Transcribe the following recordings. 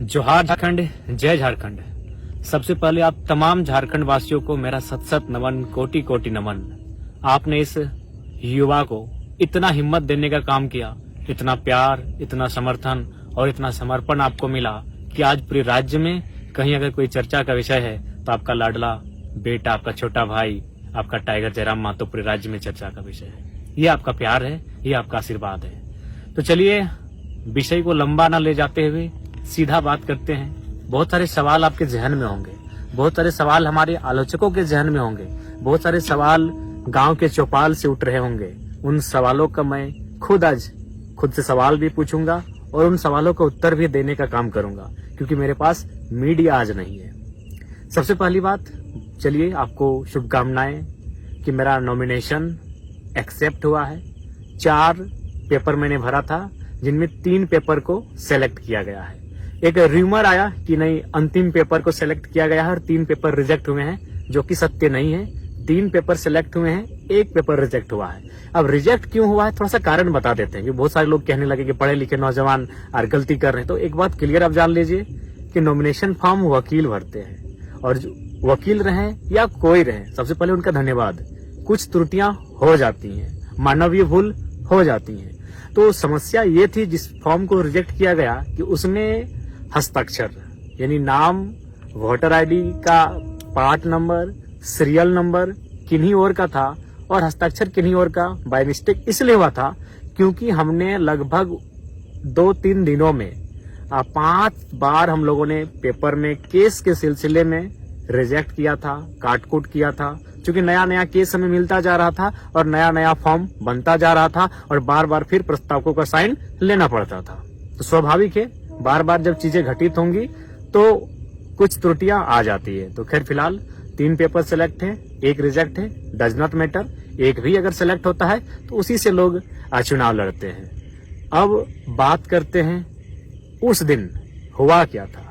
जोहार झारखंड, जय झारखंड। सबसे पहले आप तमाम झारखंड वासियों को मेरा सत सत नमन, कोटि कोटि नमन। आपने इस युवा को इतना हिम्मत देने का काम किया, इतना प्यार, इतना समर्थन और इतना समर्पण आपको मिला कि आज पूरे राज्य में कहीं अगर कोई चर्चा का विषय है तो आपका लाडला बेटा, आपका छोटा भाई, आपका टाइगर जयराम मातो पूरे राज्य में चर्चा का विषय है। ये आपका प्यार है, ये आपका आशीर्वाद है। तो चलिए विषय को लंबा ना ले जाते हुए सीधा बात करते हैं। बहुत सारे सवाल आपके जहन में होंगे, बहुत सारे सवाल हमारे आलोचकों के जहन में होंगे, बहुत सारे सवाल गांव के चौपाल से उठ रहे होंगे। उन सवालों का मैं खुद से सवाल भी पूछूंगा और उन सवालों का उत्तर भी देने का काम करूंगा, क्योंकि मेरे पास मीडिया आज नहीं है। सबसे पहली बात, चलिए आपको शुभकामनाएं कि मेरा नॉमिनेशन एक्सेप्ट हुआ है। 4 पेपर मैंने भरा था, जिनमें 3 पेपर को सेलेक्ट किया गया है। एक र्यूमर आया कि नहीं, अंतिम पेपर को सेलेक्ट किया गया है और 3 पेपर रिजेक्ट हुए हैं, जो कि सत्य नहीं है। 3 पेपर सेलेक्ट हुए हैं, 1 पेपर रिजेक्ट हुआ है। अब रिजेक्ट क्यों हुआ है, थोड़ा सा कारण बता देते हैं, कि बहुत सारे लोग कहने लगे कि पढ़े लिखे नौजवान और गलती कर रहे हैं। तो एक बात क्लियर आप जान लीजिए कि नॉमिनेशन फॉर्म वकील भरते हैं, और जो वकील रहे या कोई रहे, सबसे पहले उनका धन्यवाद। कुछ त्रुटियां हो जाती हैं, मानवीय भूल हो जाती हैं। तो समस्या ये थी जिस फॉर्म को रिजेक्ट किया गया कि उसमें हस्ताक्षर यानी नाम, वोटर आईडी का पार्ट नंबर, सीरियल नंबर किन्हीं और का था और हस्ताक्षर किन्हीं और का बाय मिस्टेक इसलिए हुआ था क्योंकि हमने लगभग 2-3 दिनों में 5 बार हम लोगों ने पेपर में केस के सिलसिले में रिजेक्ट किया था, काटकूट किया था, क्योंकि नया नया केस हमें मिलता जा रहा था और नया नया फॉर्म बनता जा रहा था और बार बार फिर प्रस्तावकों का साइन लेना पड़ता था। तो स्वाभाविक है, बार बार जब चीजें घटित होंगी तो कुछ त्रुटियां आ जाती है। तो खैर फिलहाल 3 पेपर सेलेक्ट है, 1 रिजेक्ट है, डज नॉट मैटर। 1 भी अगर सेलेक्ट होता है तो उसी से लोग चुनाव लड़ते हैं। अब बात करते हैं उस दिन हुआ क्या था।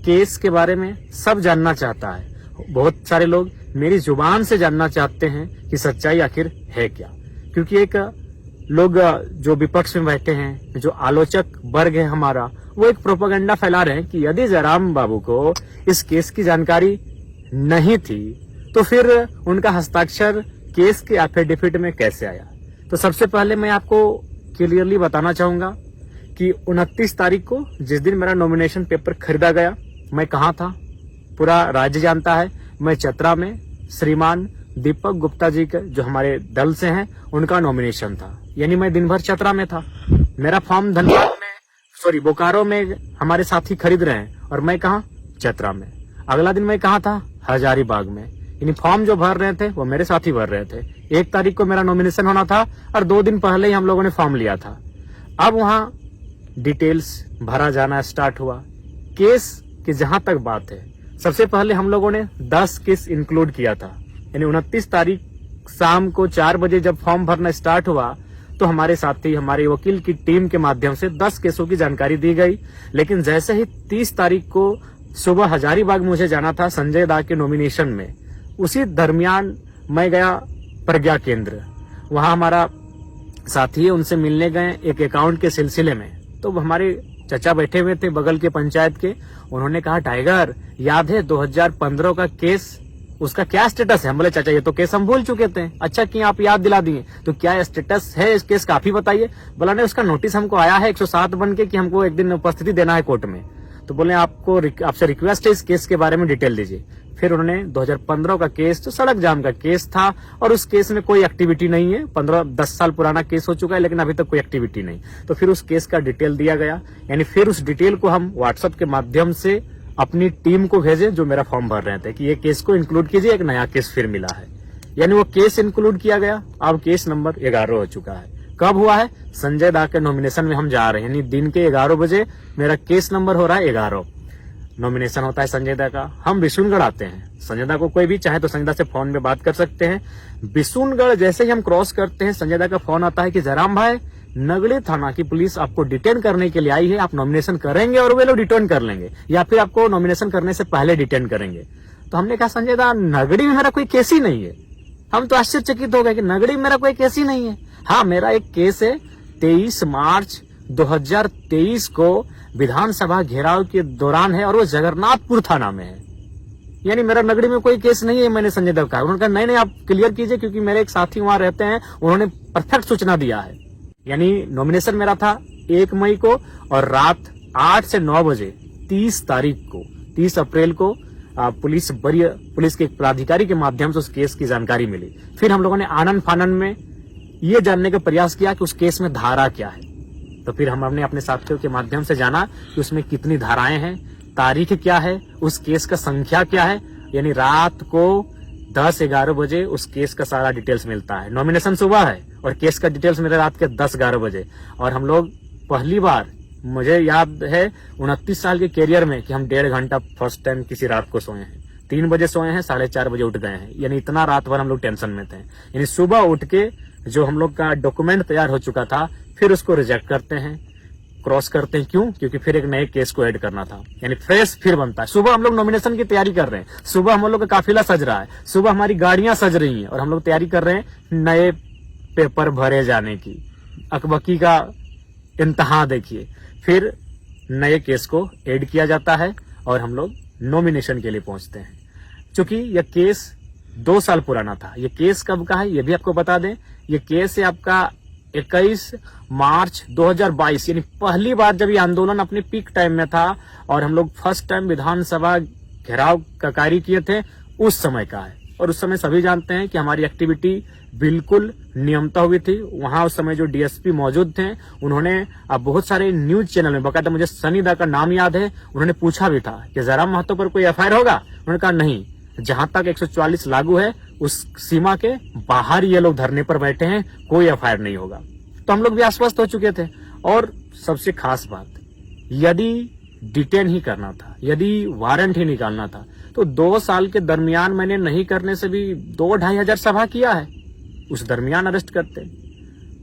केस के बारे में सब जानना चाहता है, बहुत सारे लोग मेरी जुबान से जानना चाहते हैं कि सच्चाई आखिर है क्या। क्योंकि एक लोग जो विपक्ष में बैठे हैं, जो आलोचक वर्ग है हमारा, वो एक प्रोपेगेंडा फैला रहे हैं कि यदि जयराम बाबू को इस केस की जानकारी नहीं थी तो फिर उनका हस्ताक्षर केस के एफिडेविट में कैसे आया। तो सबसे पहले मैं आपको क्लियरली बताना चाहूंगा कि 29 तारीख को जिस दिन मेरा नॉमिनेशन पेपर खरीदा गया, मैं कहाँ था पूरा राज्य जानता है। मैं चतरा में श्रीमान दीपक गुप्ता जी के, जो हमारे दल से हैं, उनका नॉमिनेशन था। यानी मैं दिन भर चतरा में था। मेरा फॉर्म धनबाद में, बोकारो में हमारे साथी खरीद रहे हैं और मैं कहा, चतरा में। अगला दिन मैं कहा था, हजारीबाग में। यानी फॉर्म जो भर रहे थे वो मेरे साथी भर रहे थे। 1 तारीख को मेरा नॉमिनेशन होना था और 2 दिन पहले ही हम लोगों ने फॉर्म लिया था। अब वहां डिटेल्स भरा जाना स्टार्ट हुआ। केस की जहां तक बात है, सबसे पहले हम लोगों ने 10 केस इंक्लूड किया था। यानी 29 तारीख शाम को 4 बजे जब फॉर्म भरना स्टार्ट हुआ तो हमारे साथी, हमारे वकील की टीम के माध्यम से 10 केसों की जानकारी दी गई। लेकिन जैसे ही 30 तारीख को सुबह हजारीबाग मुझे जाना था संजय दा के नॉमिनेशन में, उसी दरमियान मैं गया प्रज्ञा केंद्र। वहां हमारा साथी है, उनसे मिलने गए एक अकाउंट के सिलसिले में। तो हमारे चचा बैठे हुए थे बगल के पंचायत के। उन्होंने कहा, टाइगर याद है 2015 का केस, उसका क्या स्टेटस है? हम बोले, चाचा ये तो केस हम भूल चुके थे। अच्छा किया आप याद दिला दिए, तो क्या स्टेटस है इस केस का, आप ही बताइए। बोला नहीं, उसका नोटिस हमको आया है 107 बन के कि हमको एक दिन उपस्थिति देना है कोर्ट में। तो बोले आपसे रिक्वेस्ट है इस केस के बारे में डिटेल दीजिए। फिर उन्होंने 2015 का केस, जो सड़क जाम का केस था, और उस केस में कोई एक्टिविटी नहीं है, 15-10 साल पुराना केस हो चुका है, लेकिन अभी तक कोई एक्टिविटी नहीं। तो फिर उस केस का डिटेल दिया गया। यानी फिर उस डिटेल को हम व्हाट्सएप के माध्यम से अपनी टीम को भेजे जो मेरा फॉर्म भर रहे थे कि ये केस को इंक्लूड कीजिए, एक नया केस फिर मिला है। यानी वो केस इंक्लूड किया गया। अब केस नंबर 11 हो चुका है। कब हुआ है? संजय दा के नॉमिनेशन में हम जा रहे हैं, यानी दिन के 11 बजे मेरा केस नंबर हो रहा है 11। नॉमिनेशन होता है संजय दा का। हम बिशुनगढ़ आते हैं। संजय दा को कोई भी चाहे तो संजय दा से फोन में बात कर सकते हैं। बिशुनगढ़ जैसे ही हम क्रॉस करते हैं, संजय दा का फोन आता है कि जयराम भाई, नगड़ी थाना की पुलिस आपको डिटेन करने के लिए आई है, आप नॉमिनेशन करेंगे और वे लोग डिटेन कर लेंगे, या फिर आपको नॉमिनेशन करने से पहले डिटेन करेंगे। तो हमने कहा, संजय दा नगड़ी में मेरा कोई केस ही नहीं है। हम तो आश्चर्यचकित हो गए कि नगड़ी में मेरा कोई केस ही नहीं है। हाँ, मेरा एक केस है 23 मार्च 2023 को विधानसभा घेराव के दौरान है और वो जगन्नाथपुर थाना में है। यानी मेरा नगरी में कोई केस नहीं है, मैंने संजय देव कहा। उन्होंने कहा नहीं आप क्लियर कीजिए, क्योंकि मेरे एक साथी वहां रहते हैं, उन्होंने परफेक्ट सूचना दिया है। यानी नॉमिनेशन मेरा था 1 मई को और रात 8 से 9 बजे 30 अप्रैल को पुलिस के एक पदाधिकारी के माध्यम से उस केस की जानकारी मिली। फिर हम लोगों ने आनन फानन में ये जानने का प्रयास किया कि उस केस में धारा क्या है। तो फिर हमने अपने साथियों के माध्यम से जाना कि उसमें कितनी धाराएं हैं, तारीख क्या है, उस केस का संख्या क्या है। यानी रात को 10-11 बजे उस केस का सारा डिटेल्स मिलता है। नॉमिनेशन सुबह है और केस का डिटेल्स मेरे रात के 10-11 बजे। और हम लोग पहली बार, मुझे याद है 29 साल के कैरियर में, कि हम 1.5 घंटा फर्स्ट टाइम किसी रात को सोए हैं। 3 बजे सोए हैं, 4:30 बजे उठ गए हैं। यानी इतना रात भर हम लोग टेंशन में थे। यानी सुबह उठ के जो हम लोग का डॉक्यूमेंट तैयार हो चुका था, फिर उसको रिजेक्ट करते हैं, क्रॉस करते हैं। क्यों? क्योंकि फिर एक नए केस को ऐड करना था। यानी फ्रेश फिर बनता है। सुबह हम लोग नॉमिनेशन की तैयारी कर रहे हैं, सुबह हम लोग का काफिला सज रहा है, सुबह हमारी गाड़ियां सज रही हैं और हम लोग तैयारी कर रहे हैं नए पेपर भरे जाने की। अकबकी का इम्तहान देखिए। फिर नए केस को ऐड किया जाता है और हम लोग नॉमिनेशन के लिए पहुंचते हैं। चूंकि यह केस 2 साल पुराना था। यह केस कब का है ये भी आपको बता दें। यह केस है आपका 21 मार्च 2022। यानी पहली बार जब ये आंदोलन अपने पीक टाइम में था और हम लोग फर्स्ट टाइम विधानसभा घेराव का कार्य किए थे, उस समय का है। और उस समय सभी जानते हैं कि हमारी एक्टिविटी बिल्कुल नियमता हुई थी। वहां उस समय जो डीएसपी मौजूद थे, उन्होंने अब बहुत सारे न्यूज चैनल में, बकायदा मुझे सनी दा का नाम याद है, उन्होंने पूछा भी था कि जयराम महतो पर कोई एफआईआर होगा। उन्होंने कहा नहीं, जहां तक 144 लागू है उस सीमा के बाहर ये लोग धरने पर बैठे हैं, कोई एफआईआर नहीं होगा। तो हम लोग भी आश्वस्त हो चुके थे। और सबसे खास बात, यदि डिटेन ही करना था, यदि वारंट ही निकालना था, तो 2 साल के दरमियान मैंने नहीं करने से भी 2-2.5 हजार सभा किया है। उस दरमियान अरेस्ट करते,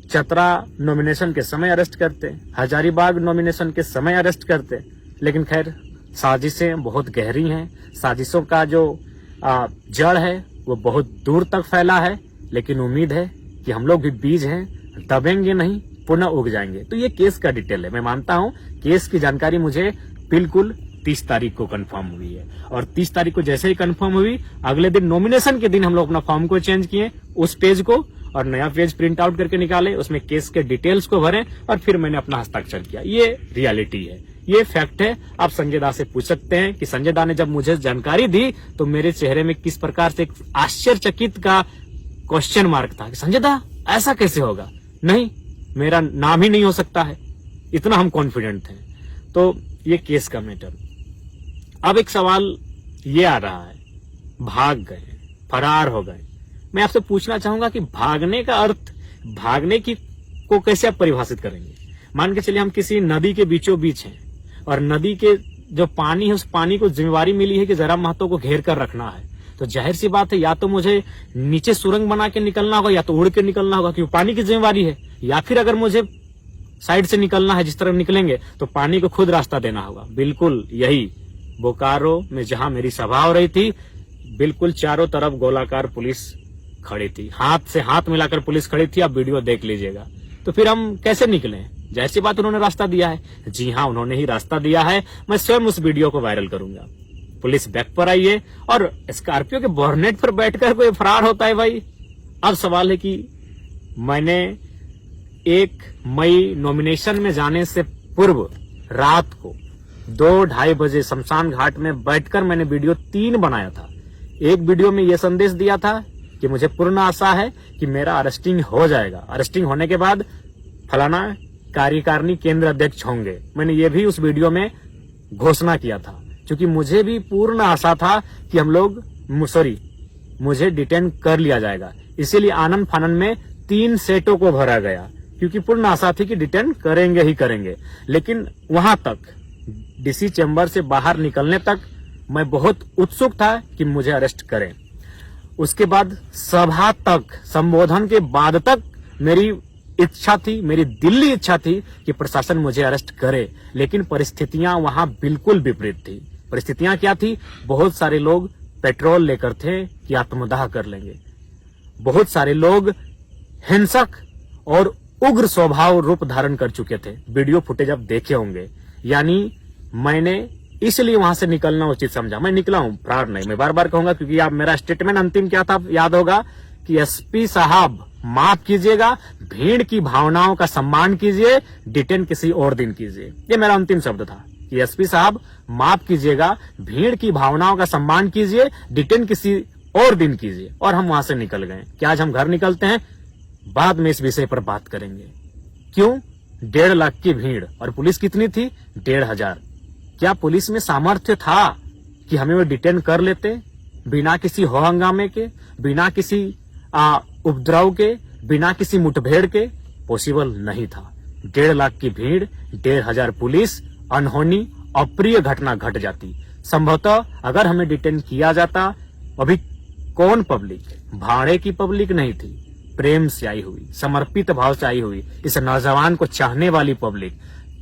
चतरा नॉमिनेशन के समय अरेस्ट करते, हजारीबाग नॉमिनेशन के समय अरेस्ट करते। लेकिन खैर, साजिशें बहुत गहरी हैं। साजिशों का जो जड़ है वो बहुत दूर तक फैला है। लेकिन उम्मीद है कि हम लोग भी बीज हैं, दबेंगे नहीं, पुनः उग जाएंगे। तो ये केस का डिटेल है। मैं मानता हूं केस की जानकारी मुझे बिल्कुल 30 तारीख को कंफर्म हुई है। और 30 तारीख को जैसे ही कंफर्म हुई, अगले दिन नॉमिनेशन के दिन हम लोग अपना फॉर्म को चेंज किए, उस पेज को, और नया पेज प्रिंट आउट करके निकाले, उसमें केस के डिटेल्स को भरे और फिर मैंने अपना हस्ताक्षर किया। ये रियलिटी है, ये फैक्ट है। आप संजय दा से पूछ सकते हैं कि संजय दा ने जब मुझे जानकारी दी तो मेरे चेहरे में किस प्रकार से एक आश्चर्यचकित का क्वेश्चन मार्क था कि संजय दा ऐसा कैसे होगा। नहीं, मेरा नाम ही नहीं हो सकता है, इतना हम कॉन्फिडेंट थे। तो ये केस का मैटर। अब एक सवाल ये आ रहा है, भाग गए, फरार हो गए। मैं आपसे पूछना चाहूंगा कि भागने का अर्थ, भागने की को कैसे आप परिभाषित करेंगे। मान के चलिए हम किसी नदी के बीचों बीच हैं और नदी के जो पानी है, उस पानी को जिम्मेवारी मिली है कि जयराम महतो को घेर कर रखना है। तो जाहिर सी बात है, या तो मुझे नीचे सुरंग बना के निकलना होगा या तो उड़ के निकलना होगा, क्योंकि पानी की जिम्मेवारी है। या फिर अगर मुझे साइड से निकलना है, जिस तरह निकलेंगे, तो पानी को खुद रास्ता देना होगा। बिल्कुल यही बोकारो में जहां मेरी सभा हो रही थी, बिल्कुल चारों तरफ गोलाकार पुलिस खड़ी थी, हाथ से हाथ मिलाकर पुलिस खड़ी थी। आप वीडियो देख लीजिएगा। तो फिर हम कैसे निकले? जाहिर सी बात, उन्होंने रास्ता दिया है। जी हाँ, उन्होंने ही रास्ता दिया है। मैं स्वयं उस वीडियो को वायरल करूंगा। पुलिस बैक पर आई है और स्कॉर्पियो के बोर्नेट पर बैठकर कोई फरार होता है भाई। अब सवाल है कि मैंने 1 मई नॉमिनेशन में जाने से पूर्व रात को 2-2:30 बजे शमशान घाट में बैठकर मैंने वीडियो 3 बनाया था। एक वीडियो में यह संदेश दिया था कि मुझे पूर्ण आशा है कि मेरा अरेस्टिंग हो जाएगा, अरेस्टिंग होने के बाद फलाना कार्यकारिणी केंद्र अध्यक्ष होंगे। मैंने ये भी उस वीडियो में घोषणा किया था, क्योंकि मुझे भी पूर्ण आशा था कि हम लोग मुझे डिटेन कर लिया जाएगा। इसीलिए आनन फानन में 3 सेटों को भरा गया, क्योंकि पूर्ण आशा थी कि डिटेन करेंगे ही करेंगे। लेकिन वहां तक, डीसी चैम्बर से बाहर निकलने तक मैं बहुत उत्सुक था कि मुझे अरेस्ट करें। उसके बाद सभा तक, संबोधन के बाद तक मेरी इच्छा थी, मेरी दिल्ली इच्छा थी कि प्रशासन मुझे अरेस्ट करे। लेकिन परिस्थितियां वहां बिल्कुल विपरीत थी। परिस्थितियां क्या थी? बहुत सारे लोग पेट्रोल लेकर थे कि आत्मदाह कर लेंगे। बहुत सारे लोग हिंसक और उग्र स्वभाव रूप धारण कर चुके थे। वीडियो फुटेज आप देखे होंगे। यानी मैंने इसलिए वहां से निकलना उचित समझा। मैं निकला हूं, फ्रॉड नहीं। मैं बार बार कहूंगा क्योंकि आप मेरा स्टेटमेंट अंतिम क्या था याद होगा कि एसपी साहब माफ कीजिएगा, भीड़ की भावनाओं का सम्मान कीजिए, डिटेन किसी और दिन कीजिए। ये मेरा अंतिम शब्द था कि एसपी साहब माफ कीजिएगा, भीड़ की भावनाओं का सम्मान कीजिए, डिटेन किसी और दिन कीजिए। और हम वहां से निकल गए। क्या आज हम घर निकलते हैं? बाद में इस विषय पर बात करेंगे। क्यों? 1.5 लाख की भीड़ और पुलिस कितनी थी? 1,500। क्या पुलिस में सामर्थ्य था कि हमें वो डिटेन कर लेते बिना किसी हो हंगामे के, बिना किसी उपद्रव के, बिना किसी मुठभेड़ के? पॉसिबल नहीं था। 1.5 लाख की भीड़, 1,500 पुलिस, अनहोनी अप्रिय घटना घट जाती। संभवतः अगर हमें डिटेन किया जाता, अभी कौन पब्लिक, भाड़े की पब्लिक नहीं थी, प्रेम से आई हुई, समर्पित भाव से आई हुई, इस नौजवान को चाहने वाली पब्लिक,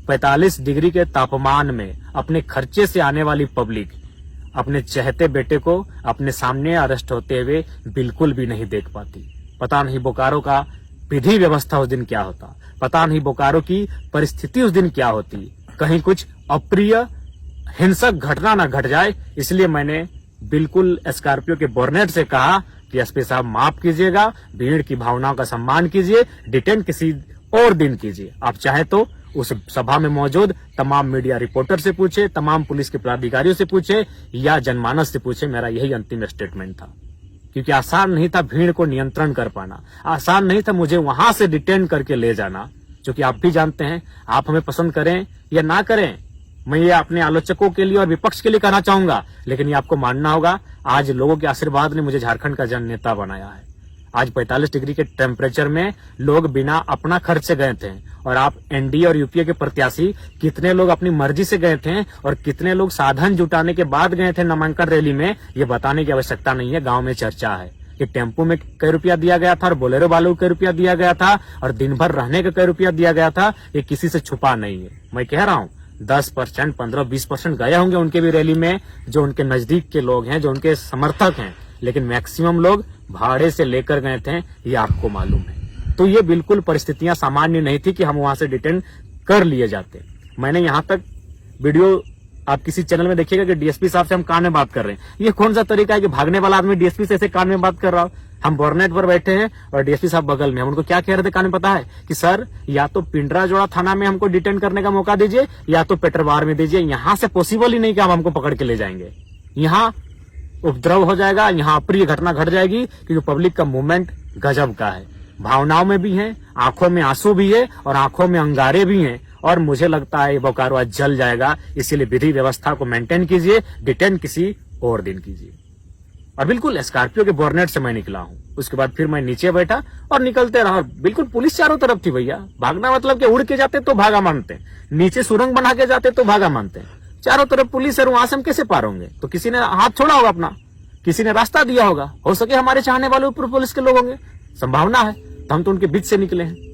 45 डिग्री के तापमान में अपने खर्चे से आने वाली पब्लिक अपने चहते बेटे को अपने सामने अरेस्ट होते हुए बिल्कुल भी नहीं देख पाती। पता नहीं बोकारो का विधि व्यवस्था उस दिन क्या होता, पता नहीं बोकारो की परिस्थिति उस दिन क्या होती। कहीं कुछ अप्रिय हिंसक घटना न घट जाए, इसलिए मैंने बिल्कुल स्कॉर्पियो के बोर्नेट से कहा कि एसपी साहब माफ कीजिएगा, भीड़ की भावनाओं का सम्मान कीजिए, डिटेन किसी और दिन कीजिए। आप चाहे तो उस सभा में मौजूद तमाम मीडिया रिपोर्टर से पूछे, तमाम पुलिस के पदाधिकारियों से पूछे या जनमानस से पूछे। मेरा यही अंतिम स्टेटमेंट था, क्योंकि आसान नहीं था भीड़ को नियंत्रण कर पाना, आसान नहीं था मुझे वहां से डिटेन करके ले जाना। जो कि आप भी जानते हैं, आप हमें पसंद करें या ना करें, मैं ये अपने आलोचकों के लिए और विपक्ष के लिए कहना चाहूंगा, लेकिन ये आपको मानना होगा, आज लोगों के आशीर्वाद ने मुझे झारखंड का जन नेता बनाया है। आज 45 डिग्री के टेम्परेचर में लोग बिना अपना खर्च से गए थे, और आप एनडीए और यूपीए के प्रत्याशी कितने लोग अपनी मर्जी से गए थे और कितने लोग साधन जुटाने के बाद गए थे नामांकन रैली में, ये बताने की आवश्यकता नहीं है। गांव में चर्चा है कि टेम्पो में कई रुपया दिया गया था और बोलेरो वालों को कई रुपया दिया गया था और दिन भर रहने का कई रुपया दिया गया था। ये किसी से छुपा नहीं है। मैं कह रहा हूँ 10%, 15-20% गए होंगे उनके भी रैली में, जो उनके नजदीक के लोग हैं, जो उनके समर्थक हैं, लेकिन मैक्सिमम लोग भाड़े से लेकर गए थे, ये आपको मालूम है। तो ये बिल्कुल परिस्थितियां सामान्य नहीं थी कि हम वहां से डिटेन कर लिए जाते। मैंने यहां तक वीडियो आप किसी चैनल में देखिएगा कि डीएसपी साहब से हम कान में बात कर रहे हैं। ये कौन सा तरीका है कि भागने वाला आदमी डीएसपी से ऐसे कान में बात कर रहा हो? हम बोर्नेट पर बैठे हैं और डीएसपी साहब बगल में। हम उनको क्या कह रहे थे कान में पता है कि सर या तो पिंडराजोड़ा थाना में हमको डिटेन करने का मौका दीजिए या तो पेटरवार में दीजिए। यहां से पॉसिबल ही नहीं कि आप हमको पकड़ के ले जाएंगे। यहाँ उपद्रव हो जाएगा, यहाँ अप्रिय घटना घट जाएगी, क्योंकि पब्लिक का मूवमेंट गजब का है। भावनाओं में भी है, आंखों में आंसू भी है और आंखों में अंगारे भी हैं। और मुझे लगता है बोकारो आज जल जाएगा। इसीलिए विधि व्यवस्था को मेंटेन कीजिए, डिटेन किसी और दिन कीजिए। और बिल्कुल स्कॉर्पियो के बोर्नेट से मैं निकला हूं। उसके बाद फिर मैं नीचे बैठा और निकलते रहा। बिल्कुल पुलिस चारों तरफ थी भैया। भागना मतलब कि उड़ के जाते तो भागा मानते, नीचे सुरंग बना के जाते तो भागा मानते। चारों तरफ पुलिस है, वहां से हम कैसे पार होंगे? तो किसी ने हाथ छोड़ा होगा अपना, किसी ने रास्ता दिया होगा। हो सके हमारे चाहने वाले ऊपर पुलिस के लोग होंगे, संभावना है। तो हम तो उनके बीच से निकले हैं।